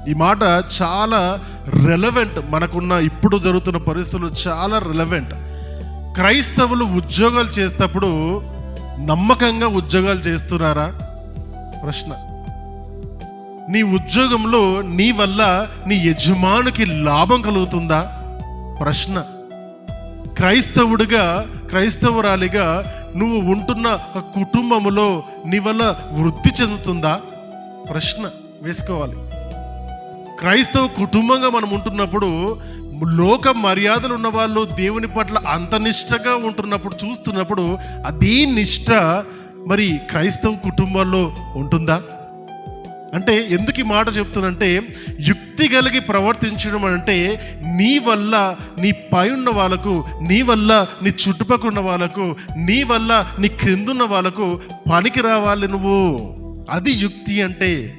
ఈ మాట చాలా రెలవెంట్, మనకున్న ఇప్పుడు జరుగుతున్న పరిస్థితులు చాలా రెలవెంట్. క్రైస్తవులు ఉద్యోగాలు చేసేటప్పుడు నమ్మకంగా ఉద్యోగాలు చేస్తున్నారా? ప్రశ్న. నీ ఉద్యోగంలో నీ వల్ల నీ యజమానికి లాభం కలుగుతుందా? ప్రశ్న. క్రైస్తవుడిగా, క్రైస్తవురాలిగా నువ్వు ఉంటున్న కుటుంబములో నీ వల్ల వృద్ధి చెందుతుందా? ప్రశ్న వేసుకోవాలి. క్రైస్తవ కుటుంబంగా మనం ఉంటున్నప్పుడు, లోక మర్యాదలు ఉన్న వాళ్ళు దేవుని పట్ల అంత నిష్టగా ఉంటున్నప్పుడు, చూస్తున్నప్పుడు అదే నిష్ట మరి క్రైస్తవ కుటుంబాల్లో ఉంటుందా? అంటే ఎందుకు ఈ మాట చెప్తున్నంటే, యుక్తి కలిగి ప్రవర్తించడం అంటే నీ వల్ల నీ పై ఉన్న వాళ్ళకు, నీ వల్ల నీ చుట్టుపక్కల ఉన్న వాళ్ళకు, నీ వల్ల నీ క్రిందున్న వాళ్ళకు పనికి రావాలి నువ్వు. అది యుక్తి అంటే.